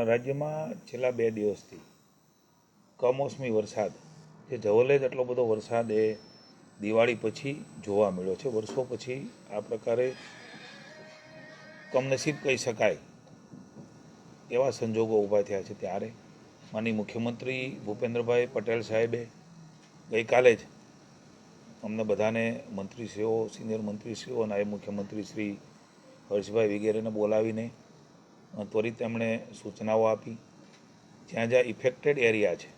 રાજ્યમાં છેલ્લા 2 દિવસથી કમોસમી વરસાદ, જે જવલે જ એટલો બધો વરસાદ એ દિવાળી પછી જોવા મળ્યો છે. વર્ષો પછી આ પ્રકારે કમનસીબ કહી શકાય એવા સંજોગો ઊભા થયા છે. ત્યારે માનનીય મુખ્યમંત્રી ભૂપેન્દ્રભાઈ પટેલ સાહેબે ગઈકાલે જ અમને બધાને મંત્રીશ્રીઓ, સિનિયર મંત્રીશ્રીઓ, નાયબ મુખ્યમંત્રી શ્રી હર્ષભાઈ વગેરેને બોલાવીને ત્વરિત એમણે સૂચનાઓ આપી. જ્યાં જ્યાં ઇફેક્ટેડ એરિયા છે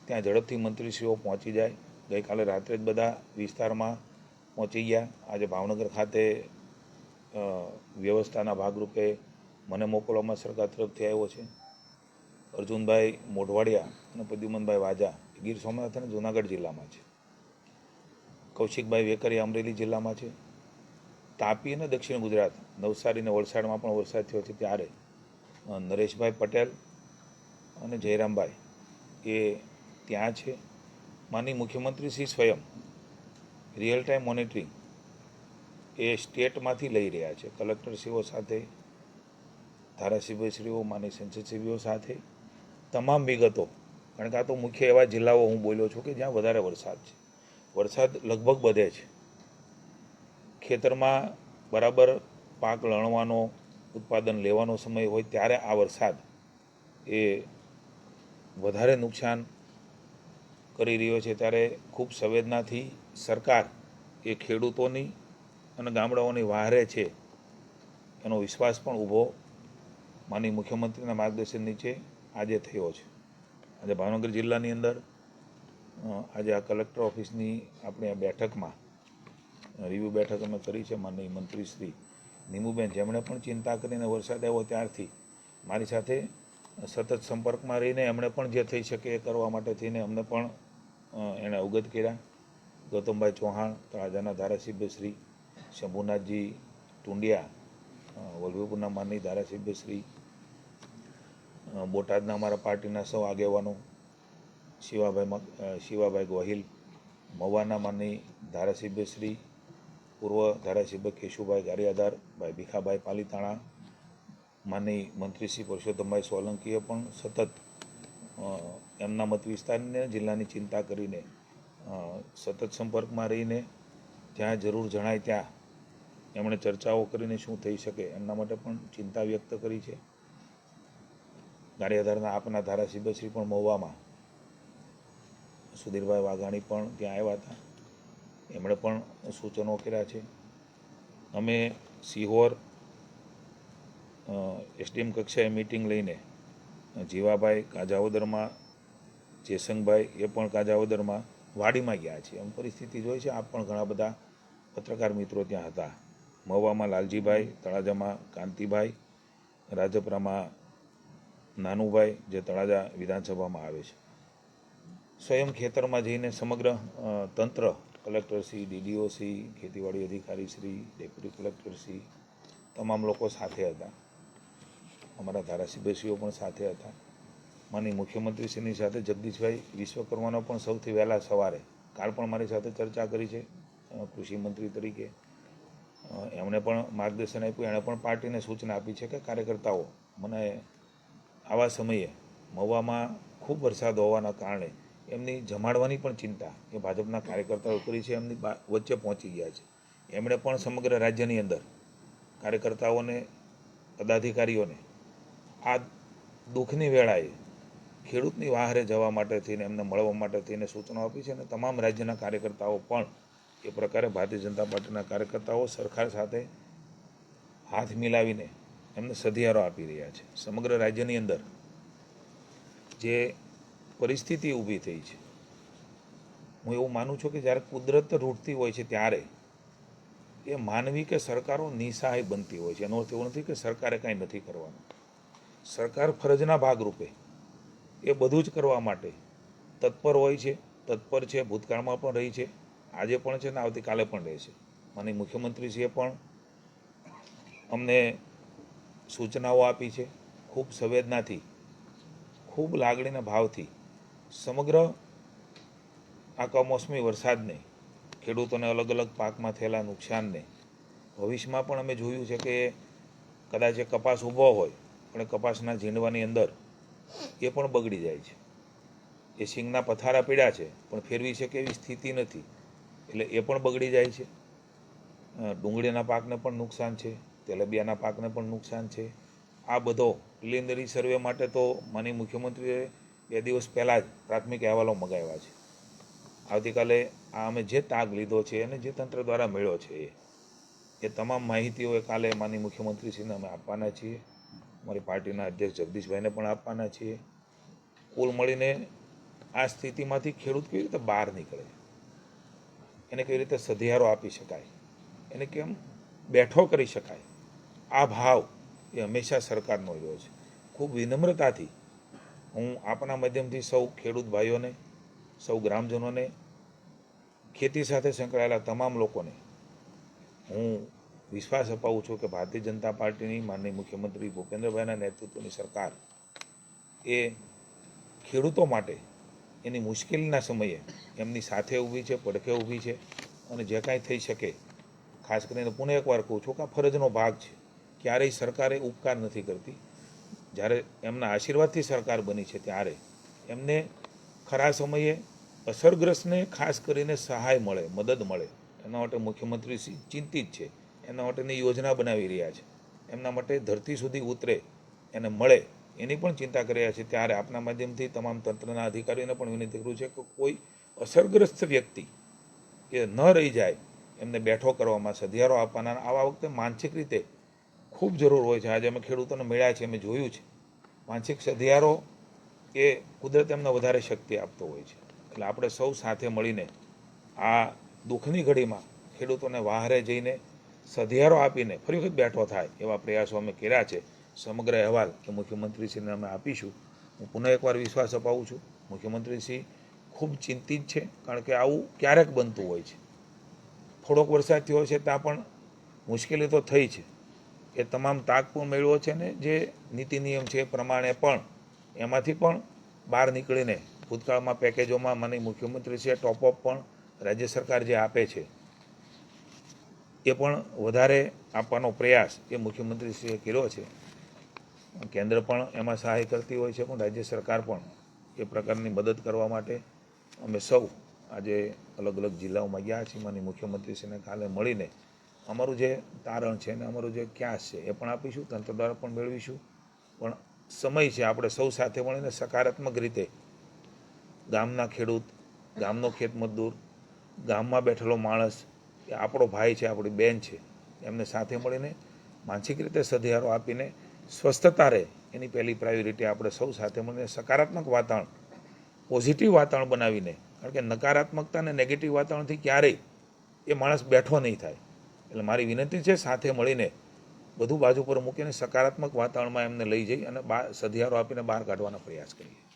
ત્યાં ઝડપથી મંત્રીશ્રીઓ પહોંચી જાય. ગઈકાલે રાત્રે જ બધા વિસ્તારમાં પહોંચી ગયા. આજે ભાવનગર ખાતે વ્યવસ્થાના ભાગરૂપે મને મોકલવામાં સરકાર તરફથી આવ્યો છે. અર્જુનભાઈ મોઢવાડિયા અને પ્રદ્યુમનભાઈ વાજા ગીર સોમનાથ અને જૂનાગઢ જિલ્લામાં છે. કૌશિકભાઈ વેકરિયા અમરેલી જિલ્લામાં છે. તાપી અને દક્ષિણ ગુજરાત નવસારી અને વલસાડમાં પણ વરસાદ થયો છે. ત્યારે નરેશભાઈ પટેલ અને જયરામભાઈ એ ત્યાં છે. માનનીય મુખ્યમંત્રી શ્રી સ્વયં રિયલ ટાઈમ મોનિટરિંગ એ સ્ટેટમાંથી લઈ રહ્યા છે. કલેક્ટરશ્રીઓ સાથે, ધારાસભ્યશ્રીઓ, માનનીય સંસદસભ્યો સાથે તમામ વિગતો, કારણ કે આ તો મુખ્ય એવા જિલ્લાઓ હું બોલ્યો છું કે જ્યાં વધારે વરસાદ છે. વરસાદ લગભગ બધે છે. ખેતરમાં બરાબર પાક લણવાનો, ઉત્પાદન લેવાનો સમય હોય ત્યારે આ વરસાદ એ વધારે નુકસાન કરી રહ્યો છે. ત્યારે ખૂબ સંવેદનાથી સરકાર એ ખેડૂતોની અને ગામડાઓની વહારે છે એનો વિશ્વાસ પણ ઊભો માનનીય મુખ્યમંત્રીના માર્ગદર્શન નીચે આજે થયો છે. આજે ભાવનગર જિલ્લાની અંદર આજે આ કલેક્ટર ઓફિસની આપણે આ બેઠકમાં રિવ્યૂ બેઠક અમે કરી છે. માનનીય મંત્રી શ્રી નીમુબેન, જેમણે પણ ચિંતા કરીને વરસાદ આવ્યો ત્યારથી મારી સાથે સતત સંપર્કમાં રહીને એમણે પણ જે થઈ શકે એ કરવા માટે થઈને અમને પણ એણે અવગત કર્યા. ગૌતમભાઈ ચૌહાણ તળાજાના ધારાસભ્ય શ્રી, શંભુનાથજી ટુંડિયા વલભીપુરના માનનીય ધારાસભ્ય શ્રી, બોટાદના અમારા પાર્ટીના સૌ આગેવાનો, શિવાભાઈ ગોહિલ, મવાના માનનીય ધારાસભ્ય શ્રી, પૂર્વ ધારાસભ્ય કેશુભાઈ ગારિયાદાર, ભાઈ ભીખાભાઈ પાલીતાણા, માનનીય મંત્રી શ્રી પરસોત્તમભાઈ સોલંકીએ પણ સતત એમના મત વિસ્તારને જિલ્લાની ચિંતા કરીને સતત સંપર્કમાં રહીને જ્યાં જરૂર જણાય ત્યાં એમણે ચર્ચાઓ કરીને શું થઈ શકે એમના માટે પણ ચિંતા વ્યક્ત કરી છે. ગારિયાધારના આપના ધારાસભ્યશ્રી પણ મહુવામાં સુધીરભાઈ વાઘાણી પણ ત્યાં આવ્યા હતા. એમણે પણ સૂચનો કર્યા છે. અમે સિહોર એસડીએમ કક્ષાએ મિટિંગ લઈને જીવાભાઈ કાજાવદરમાં, જેસંગભાઈ એ પણ કાજાવદરમાં વાડીમાં ગયા છે. એમ પરિસ્થિતિ જોઈ છે. આપ પણ ઘણા બધા પત્રકાર મિત્રો ત્યાં હતા. મહુવામાં લાલજીભાઈ, તળાજામાં કાંતિભાઈ, રાજપરામાં નાનુભાઈ જે તળાજા વિધાનસભામાં આવે છે. સ્વયં ખેતરમાં જઈને સમગ્ર તંત્ર, કલેક્ટરશ્રી, ડીડીઓશ્રી, ખેતીવાડી અધિકારીશ્રી, ડેપ્યુટી કલેક્ટરશ્રી તમામ લોકો સાથે હતા. અમારા ધારાસભ્યશ્રીઓ પણ સાથે હતા. માનનીય મુખ્યમંત્રીશ્રીની સાથે જગદીશભાઈ વિશ્વકર્માનો પણ સૌથી વહેલા સવારે કાલ પણ મારી સાથે ચર્ચા કરી છે કૃષિ મંત્રી તરીકે. એમણે પણ માર્ગદર્શન આપ્યું. એણે પણ પાર્ટીને સૂચના આપી છે કે કાર્યકર્તાઓ, મને આવા સમયે મહુવામાં ખૂબ વરસાદ હોવાના કારણે એમની જમાડવાની પણ ચિંતા એ ભાજપના કાર્યકર્તાઓ કરી છે. એમની વચ્ચે પહોંચી ગયા છે. એમણે પણ સમગ્ર રાજ્યની અંદર કાર્યકર્તાઓને, પદાધિકારીઓને આ દુઃખની વેળાએ ખેડૂતની વહારે જવા માટે થઈને, એમને મળવા માટે થઈને સૂચનો આપી છે. અને તમામ રાજ્યના કાર્યકર્તાઓ પણ એ પ્રકારે ભારતીય જનતા પાર્ટીના કાર્યકર્તાઓ સરકાર સાથે હાથ મિલાવીને એમને સધિયારો આપી રહ્યા છે. સમગ્ર રાજ્યની અંદર જે પરિસ્થિતિ ઊભી થઈ છે, હું એવું માનું છું કે જ્યારે કુદરત રૂઠતી હોય છે ત્યારે એ માનવી કે સરકારો નિસહાય બનતી હોય છે. એનો અર્થ એવો નથી કે સરકારે કાંઈ નથી કરવાનું. સરકાર ફરજના ભાગરૂપે એ બધું જ કરવા માટે તત્પર હોય છે, તત્પર છે. ભૂતકાળમાં પણ રહી છે, આજે પણ છે ને આવતીકાલે પણ રહેશે. માનનીય મુખ્યમંત્રીશ્રીએ પણ અમને સૂચનાઓ આપી છે. ખૂબ સંવેદનાથી, ખૂબ લાગણીના ભાવથી સમગ્ર આ કમોસમી વરસાદને, ખેડૂતોને અલગ અલગ પાકમાં થયેલા નુકસાનને, ભવિષ્યમાં પણ અમે જોયું છે કે કદાચ એ કપાસ ઊભો હોય આપણે કપાસના ઝીંડવાની અંદર એ પણ બગડી જાય છે. એ સિંગના પથારા પીડ્યા છે પણ ફેરવી શકે એવી સ્થિતિ નથી, એટલે એ પણ બગડી જાય છે. ડુંગળીના પાકને પણ નુકસાન છે, તેલબિયાના પાકને પણ નુકસાન છે. આ બધો પ્રિલિમિનરી સર્વે માટે તો માનનીય મુખ્યમંત્રીએ 2 દિવસ પહેલાં જ પ્રાથમિક અહેવાલો મગાવ્યા છે. આવતીકાલે આ અમે જે તાગ લીધો છે અને જે તંત્ર દ્વારા મળ્યો છે એ તમામ માહિતીઓ કાલે માનનીય મુખ્યમંત્રીશ્રીને અમે આપવાના છીએ. અમારી પાર્ટીના અધ્યક્ષ જગદીશભાઈને પણ આપવાના છીએ. કુલ મળીને આ સ્થિતિમાંથી ખેડૂત કેવી રીતે બહાર નીકળે, એને કેવી રીતે સધિયારો આપી શકાય, એને કેમ બેઠો કરી શકાય, આ ભાવ એ હંમેશા સરકારનો રહ્યો છે. ખૂબ વિનમ્રતાથી હું આપના માધ્યમથી સૌ ખેડૂત ભાઈઓને, સૌ ગ્રામજનોને, ખેતી સાથે સંકળાયેલા તમામ લોકોને હું વિશ્વાસ અપાવું છું કે ભારતીય જનતા પાર્ટીની માનનીય મુખ્યમંત્રી ભૂપેન્દ્રભાઈના નેતૃત્વની સરકાર એ ખેડૂતો માટે એની મુશ્કેલીના સમયે એમની સાથે ઊભી છે, પડખે ઊભી છે. અને જે કાંઈ થઈ શકે, ખાસ કરીને પુનઃ એકવાર કહું છું કે આ ફરજનો ભાગ છે. ક્યારેય સરકારે ઉપકાર નથી કરતી. જ્યારે એમના આશીર્વાદથી સરકાર બની છે ત્યારે એમને ખરા સમયે અસરગ્રસ્તને ખાસ કરીને સહાય મળે, મદદ મળે, એના માટે મુખ્યમંત્રી ચિંતિત છે. એના માટેની યોજના બનાવી રહ્યા છે. એમના માટે ધરતી સુધી ઉતરે, એને મળે, એની પણ ચિંતા કરી રહ્યા છે. ત્યારે આપના માધ્યમથી તમામ તંત્રના અધિકારીઓને પણ વિનંતી કરું છે કે કોઈ અસરગ્રસ્ત વ્યક્તિ એ ન રહી જાય, એમને બેઠો કરવામાં, સધિયારો આપવાના. આવા વખતે માનસિક રીતે ખૂબ જરૂર હોય છે. આજે અમે ખેડૂતોને મળ્યા છે, અમે જોયું છે, માનસિક સધિયારો એ કુદરત એમને વધારે શક્તિ આપતો હોય છે. એટલે આપણે સૌ સાથે મળીને આ દુઃખની ઘડીમાં ખેડૂતોને વહારે જઈને સધિયારો આપીને ફરી વખત બેઠો થાય એવા પ્રયાસો અમે કર્યા છે. સમગ્ર અહેવાલ કે મુખ્યમંત્રીશ્રીને અમે આપીશું. હું પુનઃ એકવાર વિશ્વાસ અપાવું છું, મુખ્યમંત્રીશ્રી ખૂબ ચિંતિત છે, કારણ કે આવું ક્યારેક બનતું હોય છે. થોડોક વરસાદ થયો છે ત્યાં પણ મુશ્કેલી તો થઈ છે. એ તમામ તાગ પણ મેળવ્યો છે ને જે નીતિ નિયમ છે એ પ્રમાણે પણ એમાંથી પણ બહાર નીકળીને ભૂતકાળમાં પેકેજોમાં માનનીય મુખ્યમંત્રીશ્રીએ ટોપઅપ પણ રાજ્ય સરકાર જે આપે છે એ પણ વધારે આપવાનો પ્રયાસ એ મુખ્યમંત્રીશ્રીએ કર્યો છે. કેન્દ્ર પણ એમાં સહાય કરતી હોય છે, પણ રાજ્ય સરકાર પણ એ પ્રકારની મદદ કરવા માટે અમે સૌ આજે અલગ અલગ જિલ્લાઓમાં ગયા છીએ. માનનીય મુખ્યમંત્રીશ્રીને કાલે મળીને અમારું જે તારણ છે અને અમારું જે ક્યાસ છે એ પણ આપીશું, તંત્ર દ્વારા પણ મેળવીશું. પણ સમય છે, આપણે સૌ સાથે મળીને સકારાત્મક રીતે ગામના ખેડૂત, ગામનો ખેત મજદૂર, ગામમાં બેઠેલો માણસ એ આપણો ભાઈ છે, આપણી બેન છે, એમને સાથે મળીને માનસિક રીતે સધિયારો આપીને સ્વસ્થતા રહે એની પહેલી પ્રાયોરિટી આપણે સૌ સાથે મળીને સકારાત્મક વાતાવરણ, પોઝિટિવ વાતાવરણ બનાવીને, કારણ કે નકારાત્મકતા અને નેગેટિવ વાતાવરણથી ક્યારેય એ માણસ બેઠો નહીં થાય. એટલે મારી વિનંતી છે, સાથે મળીને બધું બાજુ પર મૂકીને સકારાત્મક વાતાવરણમાં એમને લઈ જઈ અને સધિયારો આપીને બહાર કાઢવાનો પ્રયાસ કરીએ.